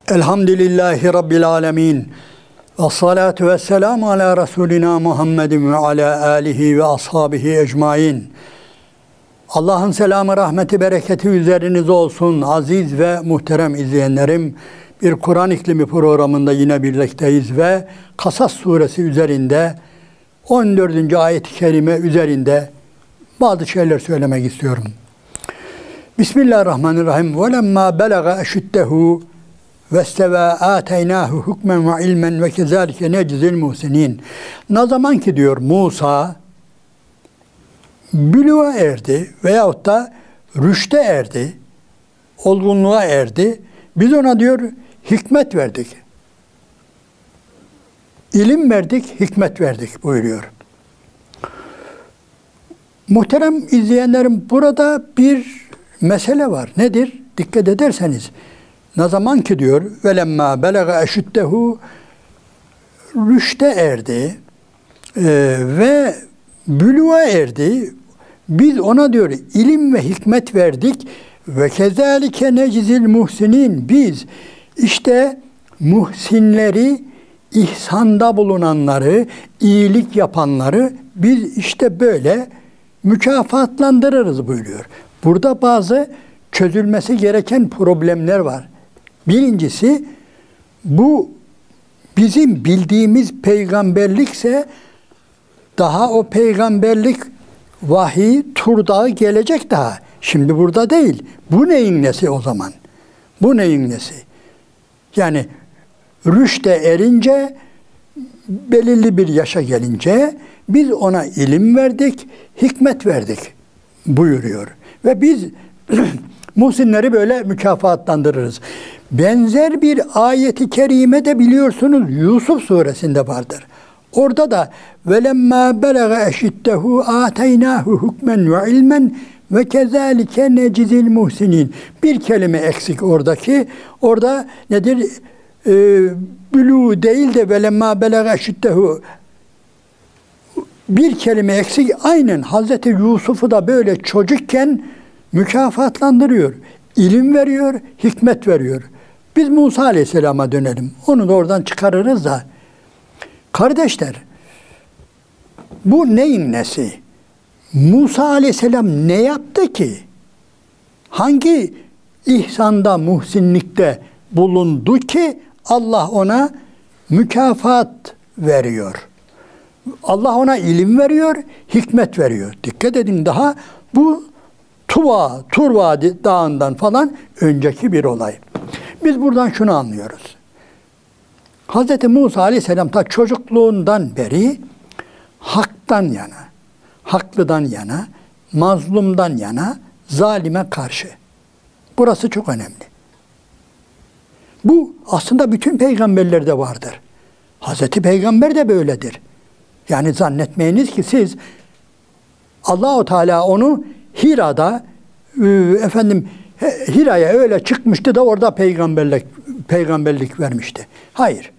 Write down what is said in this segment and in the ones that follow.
Elhamdülillahi Rabbil alemin. Ve salatu ve selamu ala Resulina Muhammedin ve ala alihi ve ashabihi ecmain. Allah'ın selamı, rahmeti, bereketi üzerinize olsun aziz ve muhterem izleyenlerim. Bir Kur'an İklimi programında yine birlikteyiz ve Kasas suresi üzerinde 14. ayet-i kerime üzerinde bazı şeyler söylemek istiyorum. Bismillahirrahmanirrahim. وَلَمَّا بَلَغَ اَشُدَّهُ وَاسْتَوَى آتَيْنَاهُ حُكْمًا وَعِلْمًا وَكَذَٰلِكَ نَجْزِي الْمُحْسِنِينَ. Ne zaman ki diyor Musa bülüğe erdi veyahut da rüşte erdi, olgunluğa erdi, biz ona diyor hikmet verdik. İlim verdik, hikmet verdik buyuruyor. Muhterem izleyenlerim, burada bir mesele var. Nedir? Dikkat ederseniz, ne zaman ki diyor velemma belaga eşüddehu, rüşte erdi ve bülüğe erdi, biz ona diyor ilim ve hikmet verdik ve kezalike necizil muhsinin, biz işte muhsinleri, ihsanda bulunanları, iyilik yapanları biz işte böyle mükafatlandırırız buyuruyor. Burada bazı çözülmesi gereken problemler var. Birincisi, bu bizim bildiğimiz peygamberlikse daha o peygamberlik vahiy, Tur Dağı gelecek daha. Şimdi burada değil. Bu neyin nesi o zaman? Bu neyin nesi? Yani rüşte erince, belirli bir yaşa gelince biz ona ilim verdik, hikmet verdik buyuruyor. Ve biz muhsinleri böyle mükafatlandırırız. Benzer bir ayeti kerime de biliyorsunuz Yusuf suresinde vardır. Orada da velemma belaga eşiddehu ateynahu hukmen ve ilmen ve kezalike necizil muhsinin. Bir kelime eksik oradaki. Orada nedir? Bülü değil de velemma belaga eşiddehu. Bir kelime eksik. Aynen Hazreti Yusuf'u da böyle çocukken mükafatlandırıyor. İlim veriyor, hikmet veriyor. Biz Musa Aleyhisselam'a dönelim. Onu da oradan çıkarırız da. Kardeşler, bu neyin nesi? Musa Aleyhisselam ne yaptı ki? Hangi ihsanda, muhsinlikte bulundu ki Allah ona mükafat veriyor? Allah ona ilim veriyor, hikmet veriyor. Dikkat edin, daha bu Tur Vadi Dağı'ndan falan önceki bir olay. Biz buradan şunu anlıyoruz. Hz. Musa Aleyhisselam ta çocukluğundan beri haktan yana, haklıdan yana, mazlumdan yana, zalime karşı. Burası çok önemli. Bu aslında bütün peygamberlerde vardır. Hazreti Peygamber de böyledir. Yani zannetmeyiniz ki siz Allah-u Teala onu Hira'da Hira'ya öyle çıkmıştı da orada peygamberlik vermişti. Hayır.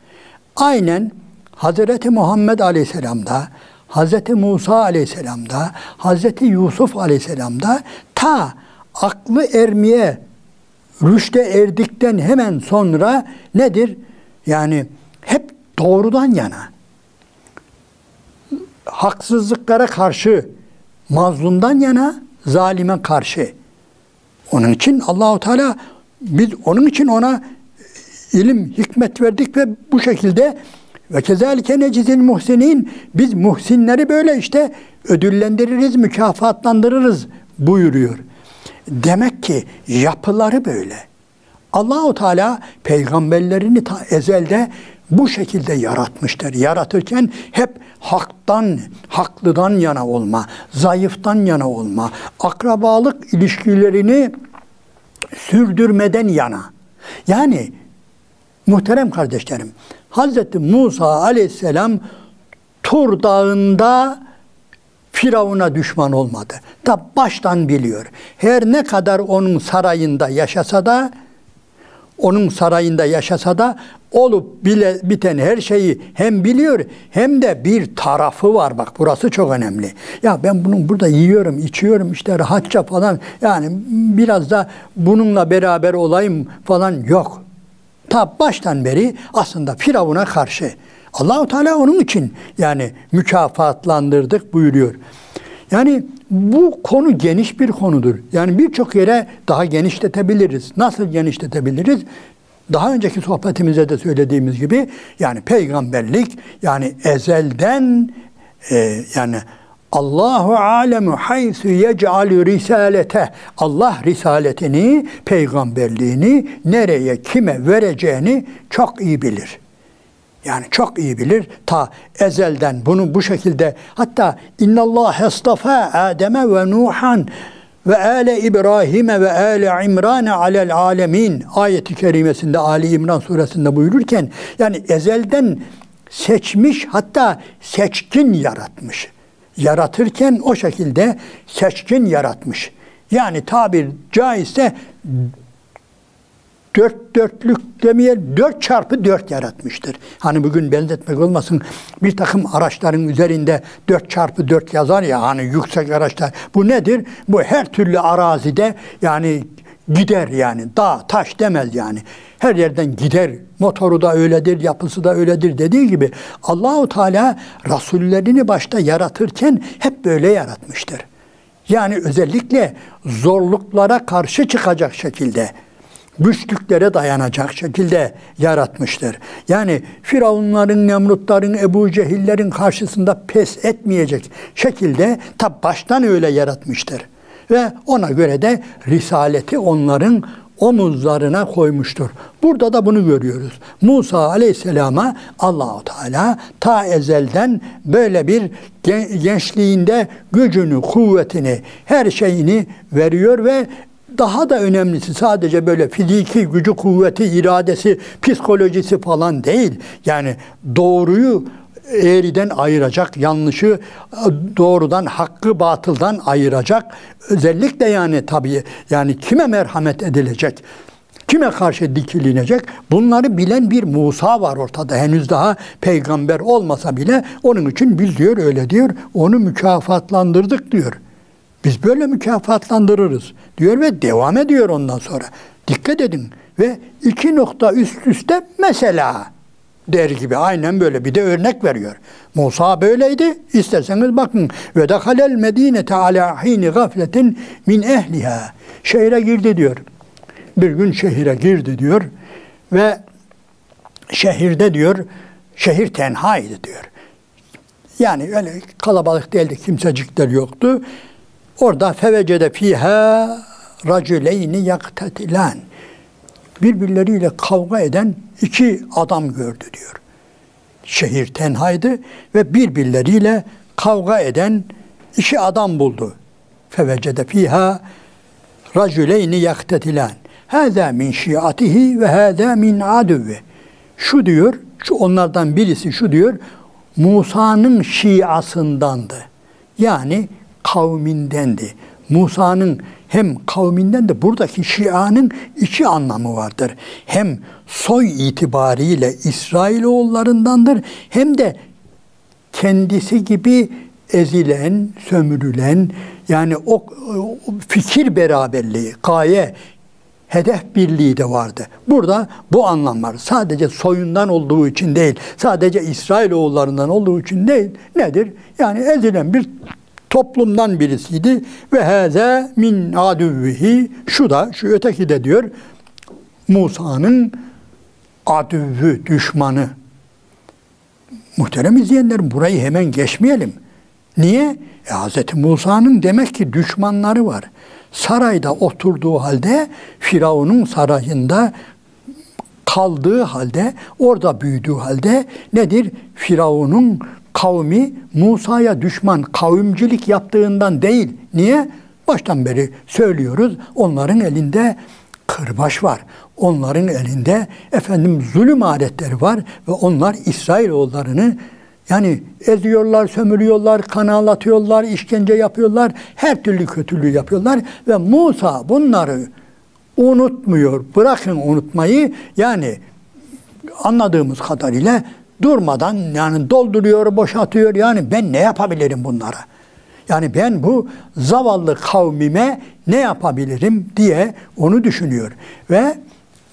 Aynen Hazreti Muhammed Aleyhisselam'da, Hazreti Musa Aleyhisselam'da, Hazreti Yusuf Aleyhisselam'da ta aklı ermeye, rüşte erdikten hemen sonra nedir? Yani hep doğrudan yana, haksızlıklara karşı, mazlumdan yana, zalime karşı. Onun için Allahu Teala, biz onun için ona ilim, hikmet verdik ve bu şekilde ve kezalike necizil muhsinin, biz muhsinleri böyle işte ödüllendiririz, mükafatlandırırız buyuruyor. Demek ki yapıları böyle. Allahu Teala peygamberlerini ta ezelde bu şekilde yaratmıştır. Yaratırken hep haktan, haklıdan yana olma, zayıftan yana olma, akrabalık ilişkilerini sürdürmeden yana. Yani muhterem kardeşlerim, Hazreti Musa Aleyhisselam Tur Dağı'nda Firavun'a düşman olmadı. Da baştan biliyor. Her ne kadar onun sarayında yaşasa da olup biten her şeyi hem biliyor hem de bir tarafı var. Bak burası çok önemli. Ya ben bunun burada yiyorum, içiyorum işte rahatça falan. Yani biraz da bununla beraber olayım falan yok. Ta baştan beri aslında Firavun'a karşı. Allah-u Teala onun için yani mükafatlandırdık buyuruyor. Yani bu konu geniş bir konudur. Yani birçok yere daha genişletebiliriz. Nasıl genişletebiliriz? Daha önceki sohbetimizde de söylediğimiz gibi yani peygamberlik yani ezelden yani Allahu alemu haysu yec'alü risalete, Allah risaletini, peygamberliğini nereye, kime vereceğini çok iyi bilir. Yani çok iyi bilir. Ta ezelden bunu bu şekilde, hatta innallâhe estafâ Adem'e ve Nuhan ve âle İbrahim'e ve âle İmran'e alel âlemin ayeti kerimesinde Ali İmran suresinde buyururken yani ezelden seçmiş, hatta seçkin yaratmış. Yaratırken o şekilde seçkin yaratmış. Yani tabir caizse dörtlük demeyelim, 4x4 yaratmıştır. Hani bugün benzetmek olmasın, bir takım araçların üzerinde 4x4 yazar ya, hani yüksek araçlar. Bu nedir? Bu her türlü arazide yani gider yani. Dağ, taş demez yani. Her yerden gider. Motoru da öyledir, yapısı da öyledir dediği gibi Allahu Teala rasullerini başta yaratırken hep böyle yaratmıştır. Yani özellikle zorluklara karşı çıkacak şekilde, güçlüklere dayanacak şekilde yaratmıştır. Yani Firavunların, Nemrutların, Ebu Cehillerin karşısında pes etmeyecek şekilde baştan öyle yaratmıştır. Ve ona göre de risaleti onların omuzlarına koymuştur. Burada da bunu görüyoruz. Musa Aleyhisselam'a Allah-u Teala ta ezelden böyle bir gençliğinde gücünü, kuvvetini, her şeyini veriyor ve daha da önemlisi sadece böyle fiziki gücü, kuvveti, iradesi, psikolojisi falan değil. Yani doğruyu eğriden ayıracak, yanlışı doğrudan, hakkı batıldan ayıracak. Özellikle yani tabii yani kime merhamet edilecek, kime karşı dikilinecek, bunları bilen bir Musa var ortada. Henüz daha peygamber olmasa bile onun için biz diyor, öyle diyor, onu mükafatlandırdık diyor. Biz böyle mükafatlandırırız diyor ve devam ediyor ondan sonra. Dikkat edin ve 2 nokta üst üste mesela der gibi aynen böyle bir de örnek veriyor. Musa böyleydi. İsterseniz bakın. Ve dehalel medinete ala hini gafletin min ehliha. Şehre girdi diyor. Bir gün şehire girdi diyor ve şehirde diyor, şehir tenhaydı diyor. Yani öyle kalabalık değildi, kimsecikler yoktu. Orada fevecede fiha raculeyni yaktatilan. Birbirleriyle kavga eden 2 adam gördü diyor. Şehir tenhaydı ve birbirleriyle kavga eden 2 adam buldu. Fevecede fiha raculeyni yaktatilan. Hâzâ min şiatihi ve hâzâ min aduvve. Şu diyor, şu onlardan birisi şu diyor, Musa'nın şiasındandı. Yani kavmindendi. Musa'nın hem kavminden de buradaki şianın 2 anlamı vardır. Hem soy itibariyle İsrailoğullarındandır hem de kendisi gibi ezilen, sömürülen yani o fikir beraberliği, gaye, hedef birliği de vardı. Burada bu anlam var. Sadece soyundan olduğu için değil, sadece İsrailoğullarından olduğu için değil. Nedir? Yani ezilen bir toplumdan birisiydi ve hâzâ min aduvvihi, şu da, şu öteki de diyor, Musa'nın aduvvü, düşmanı. Muhterem izleyenlerim, burayı hemen geçmeyelim. Niye? Hz. Musa'nın demek ki düşmanları var. Sarayda oturduğu halde, Firavun'un sarayında kaldığı halde, orada büyüdüğü halde nedir? Firavun'un kavmi Musa'ya düşman, kavimcilik yaptığından değil. Niye? Baştan beri söylüyoruz. Onların elinde kırbaç var. Onların elinde zulüm aletleri var ve onlar İsrailoğullarını yani eziyorlar, sömürüyorlar, kan ağlatıyorlar, işkence yapıyorlar, her türlü kötülüğü yapıyorlar ve Musa bunları unutmuyor. Bırakın unutmayı, yani anladığımız kadarıyla durmadan yani dolduruyor, boşaltıyor. Yani ben ne yapabilirim bunlara? Yani ben bu zavallı kavmime ne yapabilirim diye onu düşünüyor. Ve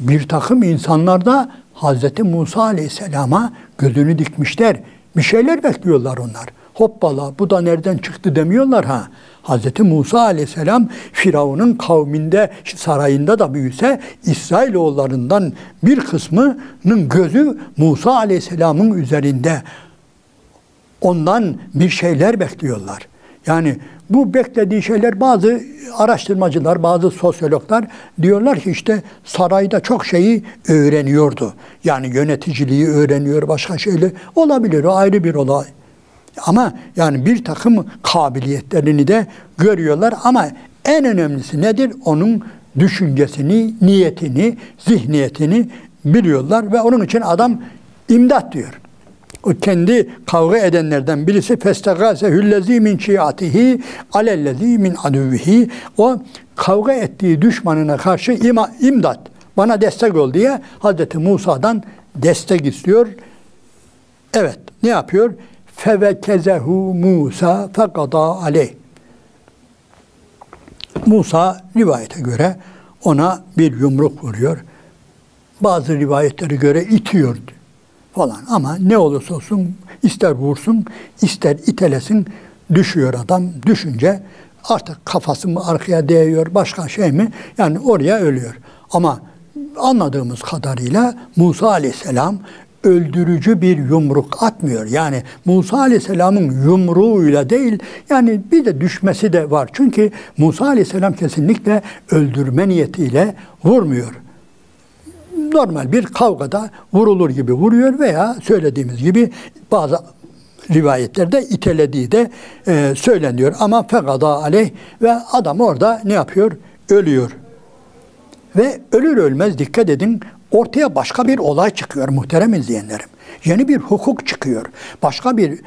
bir takım insanlar da Hz. Musa Aleyhisselam'a gözünü dikmişler. Bir şeyler bekliyorlar onlar. Hoppala bu da nereden çıktı demiyorlar ha. Hz. Musa Aleyhisselam Firavun'un kavminde, sarayında da büyüse İsrailoğullarından bir kısmının gözü Musa Aleyhisselam'ın üzerinde. Ondan bir şeyler bekliyorlar. Yani bu beklediği şeyler bazı araştırmacılar, bazı sosyologlar diyorlar ki işte sarayda çok şeyi öğreniyordu. Yani yöneticiliği öğreniyor, başka şeyler olabilir, o ayrı bir olay. Ama yani bir takım kabiliyetlerini de görüyorlar ama en önemlisi nedir? Onun düşüncesini, niyetini, zihniyetini biliyorlar ve onun için adam imdat diyor. O kendi kavga edenlerden birisi festegâsehüllezî min şiatihi alellezî min aduvvihi. O kavga ettiği düşmanına karşı imdat, bana destek ol diye Hz. Musa'dan destek istiyor. Evet, ne yapıyor? Fevekezehu Musa fekada aleyh. Musa rivayete göre ona bir yumruk vuruyor. Bazı rivayetlere göre itiyordu falan. Ama ne olursa olsun ister vursun, ister itelesin, düşüyor adam. Düşünce artık kafası mı arkaya değiyor, başka şey mi? Yani oraya ölüyor. Ama anladığımız kadarıyla Musa Aleyhisselam öldürücü bir yumruk atmıyor. Yani Musa Aleyhisselam'ın yumruğuyla değil, yani bir de düşmesi de var. Çünkü Musa Aleyhisselam kesinlikle öldürme niyetiyle vurmuyor. Normal bir kavgada vurulur gibi vuruyor veya söylediğimiz gibi bazı rivayetlerde itelediği de söyleniyor. Ama fekada aleyh ve adam orada ne yapıyor? Ölüyor. Ve ölür ölmez dikkat edin, ortaya başka bir olay çıkıyor muhterem izleyenlerim. Yeni bir hukuk çıkıyor. Başka bir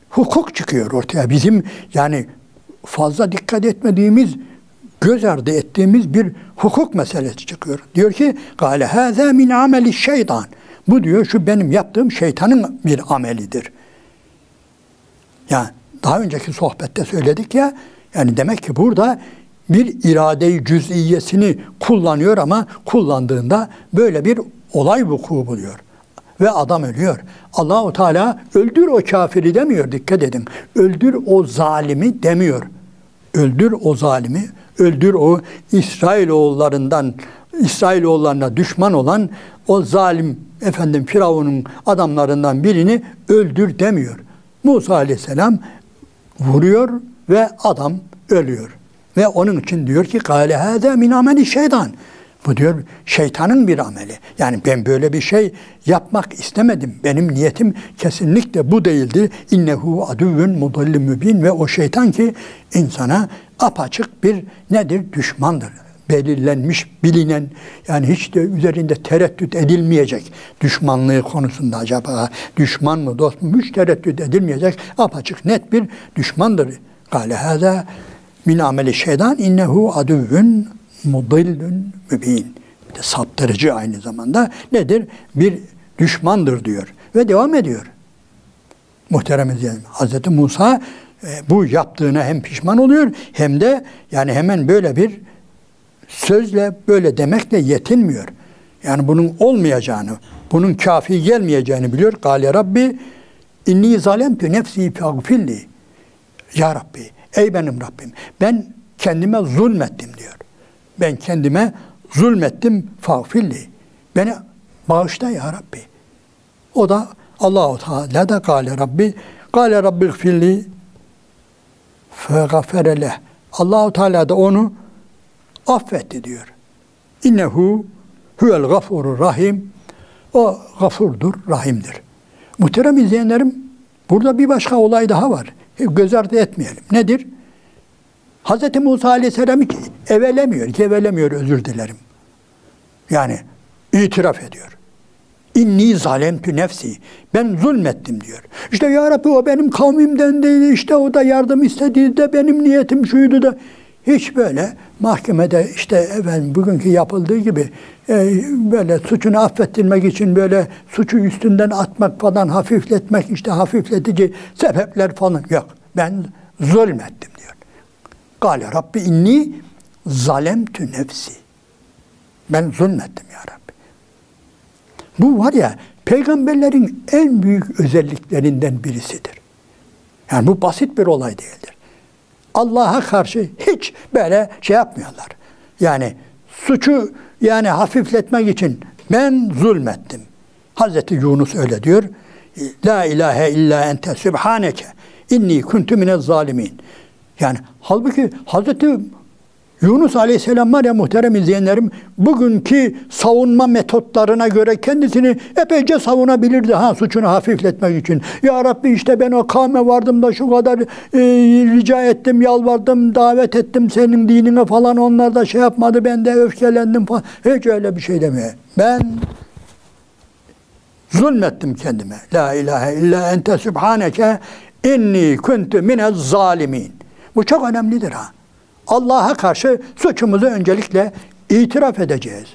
hukuk çıkıyor ortaya. Bizim yani fazla dikkat etmediğimiz, göz ardı ettiğimiz bir hukuk meselesi çıkıyor. Diyor ki, "Gâle hâzâ min ameli şeytan." Bu diyor, şu benim yaptığım şeytanın bir amelidir. Yani daha önceki sohbette söyledik ya, yani demek ki burada bir irade-i cüz'iyesini kullanıyor ama kullandığında böyle bir olay vuku buluyor. Ve adam ölüyor. Allah-u Teala öldür o kafiri demiyor, dikkat edin. Öldür o zalimi demiyor. Öldür o zalimi, öldür o İsrailoğullarına düşman olan o zalim Firavun'un adamlarından birini öldür demiyor. Musa Aleyhisselam vuruyor ve adam ölüyor. Ve onun için diyor ki "Kâle hâzâ min ameli şeytan." Bu diyor şeytanın bir ameli. Yani ben böyle bir şey yapmak istemedim. Benim niyetim kesinlikle bu değildi. İnnehu aduvvun mudallin mübin ve o şeytan ki insana apaçık bir nedir? Düşmandır. Belirlenmiş, bilinen, yani hiç de üzerinde tereddüt edilmeyecek düşmanlığı konusunda acaba düşman mı dost mu hiç tereddüt edilmeyecek apaçık net bir düşmandır. Kâle hâzâ min ameli şeytan innehu aduvvun mudillun mübin. Saptırıcı aynı zamanda nedir? Bir düşmandır diyor. Ve devam ediyor. Muhterem izleyelim. Hz. Musa bu yaptığına hem pişman oluyor hem de yani hemen böyle bir sözle böyle demekle yetinmiyor. Yani bunun olmayacağını, bunun kafi gelmeyeceğini biliyor. Kâle Rabbi inni zalemtü nefsi feğfirli. Ya Rabbi, ey benim Rabbim, ben kendime zulmettim diyor. Ben kendime zulmettim feğfirli. Beni bağışla ya Rabbi. O da Allah-u Teala da kâle Rabbi gfirli fegafere leh. Allah-u Teala da onu affetti diyor. İnnehu huvel gafurur rahim. O gafurdur, rahimdir. Muhterem izleyenlerim, burada bir başka olay daha var. Göz ardı etmeyelim. Nedir? Hz. Musa Aleyhisselam hiç gevelemiyor, özür dilerim. Yani itiraf ediyor. İnni zalemtü nefsi. Ben zulmettim diyor. İşte ya Rabbi o benim kavmimden değil, işte o da yardım istedi de benim niyetim şuydu da. Hiç böyle mahkemede işte bugünkü yapıldığı gibi böyle suçunu affettirmek için böyle suçu üstünden atmak falan, hafifletmek, işte hafifletici sebepler falan yok. Ben zulmettim diyor. Kâle Rabbi inni zalemtü nefsi. Ben zulmettim ya Rabbi. Bu var ya, peygamberlerin en büyük özelliklerinden birisidir. Yani bu basit bir olay değildir. Allah'a karşı hiç böyle şey yapmıyorlar. Yani suçu yani hafifletmek için ben zulmettim. Hazreti Yunus öyle diyor. La ilahe illa ente sübhaneke inni kuntu minez zalimin. Yani halbuki Hazreti Yunus Aleyhisselam var ya muhterem izleyenlerim, bugünkü savunma metotlarına göre kendisini epeyce savunabilirdi suçunu hafifletmek için. Ya Rabbi işte ben o kavme vardım da şu kadar rica ettim, yalvardım, davet ettim senin dinine falan, onlar da şey yapmadı, ben de öfkelendim falan. Hiç öyle bir şey demiyor. Ben zulmettim kendime. La ilahe illa ente sübhaneke inni kuntu minez zalimin. Bu çok önemlidir Allah'a karşı suçumuzu öncelikle itiraf edeceğiz.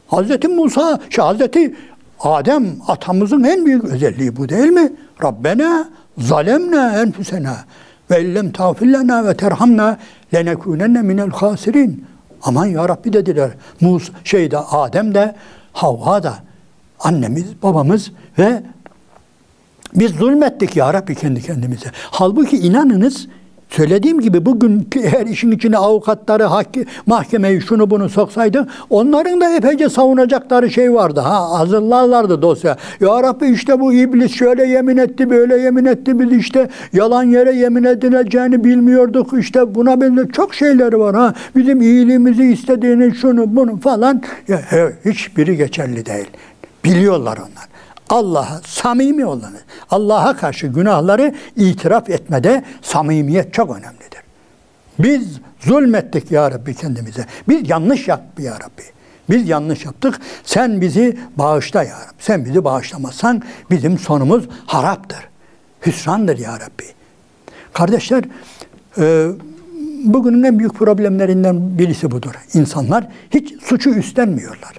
Hazreti Musa, Hazreti Adem atamızın en büyük özelliği bu değil mi? Rabbena zalemna enfusena ve illem tağfir lena ve terhamna lenekunenne minel hasirin. Aman ya Rabbi dediler. Adem de Havva da, annemiz, babamız ve biz zulmettik ya Rabbi kendi kendimize. Halbuki inanınız, söylediğim gibi bugün eğer işin içine avukatları, mahkemeyi şunu bunu soksaydı, onların da epeyce savunacakları şey vardı. Hazırlarlardı dosya. Ya Rabbi işte bu iblis şöyle yemin etti, böyle yemin etti. Biz işte yalan yere yemin edileceğini bilmiyorduk. İşte buna benzer çok şeyleri var. Bizim iyiliğimizi istediğini, şunu bunu falan. Hiçbiri geçerli değil. Biliyorlar onlar. Allah'a samimi olanı, Allah'a karşı günahları itiraf etmede samimiyet çok önemlidir. Biz zulmettik ya Rabbi kendimize. Biz yanlış yaptık ya Rabbi. Biz yanlış yaptık. Sen bizi bağışla ya Rabbi. Sen bizi bağışlamazsan bizim sonumuz haraptır. Hüsrandır ya Rabbi. Kardeşler, bugünün en büyük problemlerinden birisi budur. İnsanlar hiç suçu üstlenmiyorlar.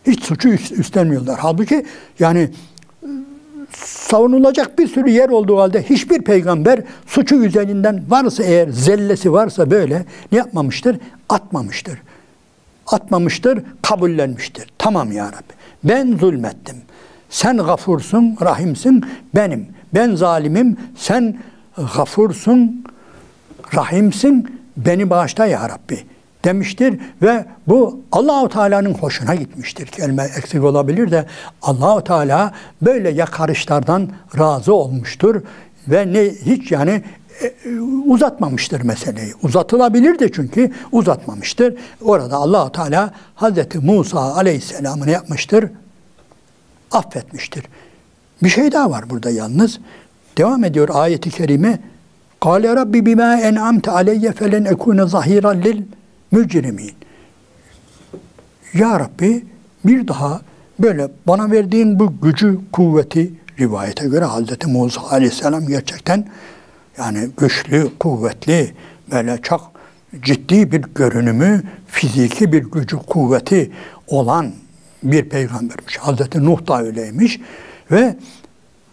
Hiç suçu üstlenmiyorlar. Halbuki yani savunulacak bir sürü yer olduğu halde hiçbir peygamber suçu üzerinden varsa eğer zellesi varsa böyle ne yapmamıştır? Atmamıştır. Atmamıştır, kabullenmiştir. Tamam ya Rabbi. Ben zulmettim. Sen gafursun, rahimsin, benim. Ben zalimim, sen gafursun, rahimsin, beni bağışla ya Rabbi demiştir ve bu Allah-u Teala'nın hoşuna gitmiştir. Kelime eksik olabilir de Allah-u Teala böyle yakarışlardan razı olmuştur ve hiç yani uzatmamıştır meseleyi. Uzatılabilirdi çünkü uzatmamıştır. Orada Allah-u Teala Hazreti Musa Aleyhisselam'ı ne yapmıştır? Affetmiştir. Bir şey daha var burada yalnız. Devam ediyor ayeti kerime. Kâle Rabbi bimâ en'amte aleyye felen ekûne zahîran lil mücrimin. Ya Rabbi bir daha böyle bana verdiğin bu gücü, kuvveti, rivayete göre Hazreti Musa Aleyhisselam gerçekten yani güçlü, kuvvetli, böyle çok ciddi bir görünümü, fiziki bir gücü, kuvveti olan bir peygambermiş. Hazreti Nuh da öyleymiş ve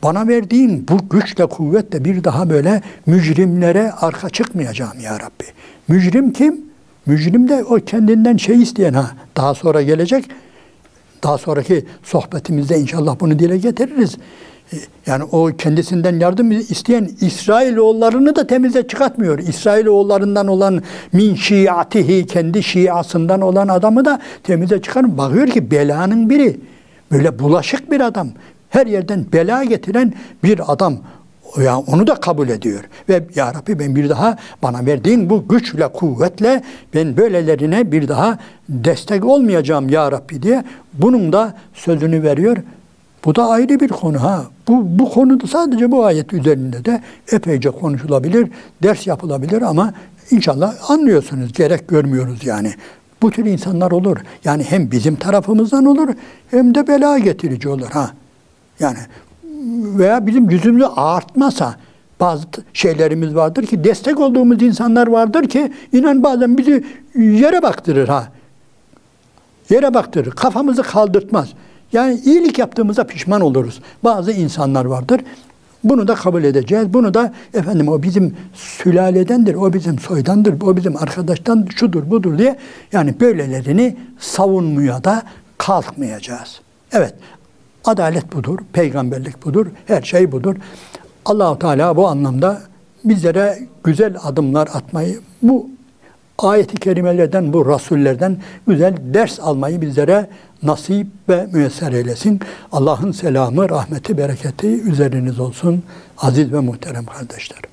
bana verdiğin bu güçle, kuvvetle bir daha böyle mücrimlere arka çıkmayacağım ya Rabbi. Mücrim kim? Mücrim de o kendinden şey isteyen daha sonra gelecek. Daha sonraki sohbetimizde inşallah bunu dile getiririz. Yani o kendisinden yardım isteyen İsrailoğullarını da temize çıkartmıyor. İsrailoğullarından olan min şiatihi, kendi şiasından olan adamı da temize çıkarmıyor. Bakıyor ki belanın biri. Böyle bulaşık bir adam. Her yerden bela getiren bir adam. Yani onu da kabul ediyor. Ve ya Rabbi ben bir daha bana verdiğin bu güçle, kuvvetle ben böylelerine bir daha destek olmayacağım ya Rabbi diye bunun da sözünü veriyor. Bu da ayrı bir konu Bu konuda sadece bu ayet üzerinde de epeyce konuşulabilir, ders yapılabilir ama inşallah anlıyorsunuz, gerek görmüyoruz yani. Bu tür insanlar olur. Yani hem bizim tarafımızdan olur hem de bela getirici olur Yani veya bizim yüzümüzü ağartmasa bazı şeylerimiz vardır ki destek olduğumuz insanlar vardır ki inan bazen bizi yere baktırır Yere baktırır. Kafamızı kaldırtmaz. Yani iyilik yaptığımızda pişman oluruz. Bazı insanlar vardır. Bunu da kabul edeceğiz. Bunu da o bizim sülaledendir, o bizim soydandır, o bizim arkadaştan şudur budur diye yani böylelerini savunmaya da kalkmayacağız. Evet. Adalet budur, peygamberlik budur, her şey budur. Allah-u Teala bu anlamda bizlere güzel adımlar atmayı, bu ayet-i kerimelerden, bu rasullerden güzel ders almayı bizlere nasip ve müyesser eylesin. Allah'ın selamı, rahmeti, bereketi üzeriniz olsun aziz ve muhterem kardeşler.